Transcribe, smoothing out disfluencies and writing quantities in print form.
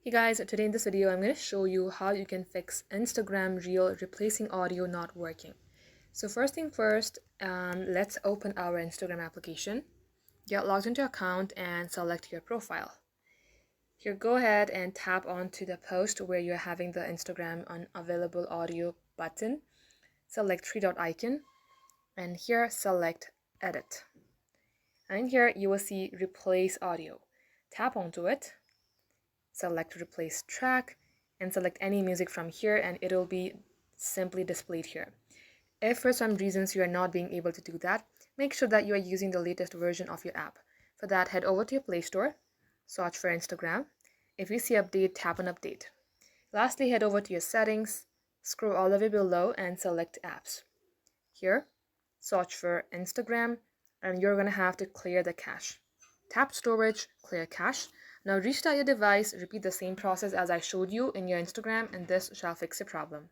Hey guys, today in this video I'm going to show you how you can fix Instagram Reel replacing audio not working. So first thing first, let's open our Instagram application. Get logged into your account and select your profile. Here, go ahead and tap onto the post where you're having the Instagram unavailable audio button. Select three-dot icon and here select edit. And in here you will see replace audio. Tap onto it. Select replace track and select any music from here and it will be simply displayed here. If for some reasons you are not being able to do that, make sure that you are using the latest version of your app. For that, head over to your Play Store, search for Instagram. If you see update, tap on update. Lastly, head over to your settings, scroll all the way below and select apps. Here, search for Instagram and you're going to have to clear the cache. Tap storage, clear cache. Now restart your device, repeat the same process as I showed you in your Instagram and this shall fix the problem.